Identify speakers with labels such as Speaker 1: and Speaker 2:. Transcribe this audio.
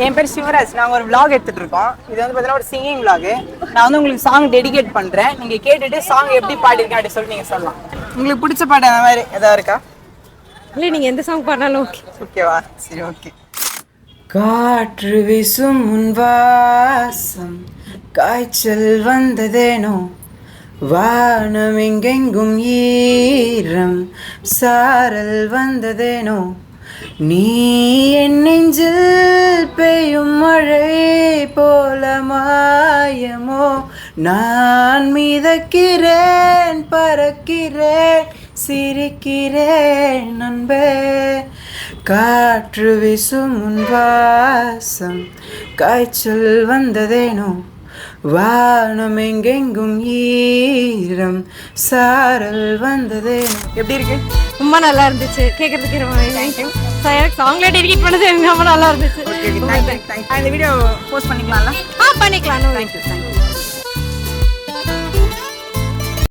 Speaker 1: என் பேர் சிவராஜ். நாங்கள் ஒரு vlog எடுத்துட்டு இருக்கோம். இது வந்து பார்த்தீங்கன்னா ஒரு சிங்கிங் vlog. நான் வந்து உங்களுக்கு சாங் டெடிகேட் பண்ணுறேன். நீங்கள் கேட்டுட்டு சாங் எப்படி பாடிருக்கேன் அப்படி சொல்லி நீங்கள் சொல்லலாம். உங்களுக்கு பிடிச்ச பாட்டு அந்த மாதிரி எதாவது இருக்கா?
Speaker 2: இல்லை, நீங்கள் எந்த சாங் பாடினாலும் ஓகே.
Speaker 1: ஓகேவா? சரி, ஓகே. காற்று வீசும் முன் வாசம், காய்ச்சல் வந்ததேனோ, வானம் எங்கெங்கும் ஈரம், சாரல் வந்ததேனோ, நீ என் நெஞ்சில் பெய்யும் மழை போல மாயமோ, நான் மிதக்கிறேன், பறக்கிறேன், சிரிக்கிறேன் அன்பே. காற்று வீசும் உன் வாசம், காய்ச்சல் வந்ததேனோ, வானம் எங்கெங்கும் ஈரம், சாரல் வந்ததேனோ. எப்படி இருக்கு?
Speaker 2: ரொம்ப நல்லா இருந்துச்சு கேட்கறதுக்கு. ரொம்ப தேங்க்யூ. எனக்கு சாங்ல டெடிகேட் பண்ணது எனக்கு ரொம்ப நல்லா இருந்துச்சு.
Speaker 1: இந்த வீடியோ போஸ்ட் பண்ணிக்கலாம்ல?
Speaker 2: பண்ணிக்கலாம்.
Speaker 1: தேங்க்யூ.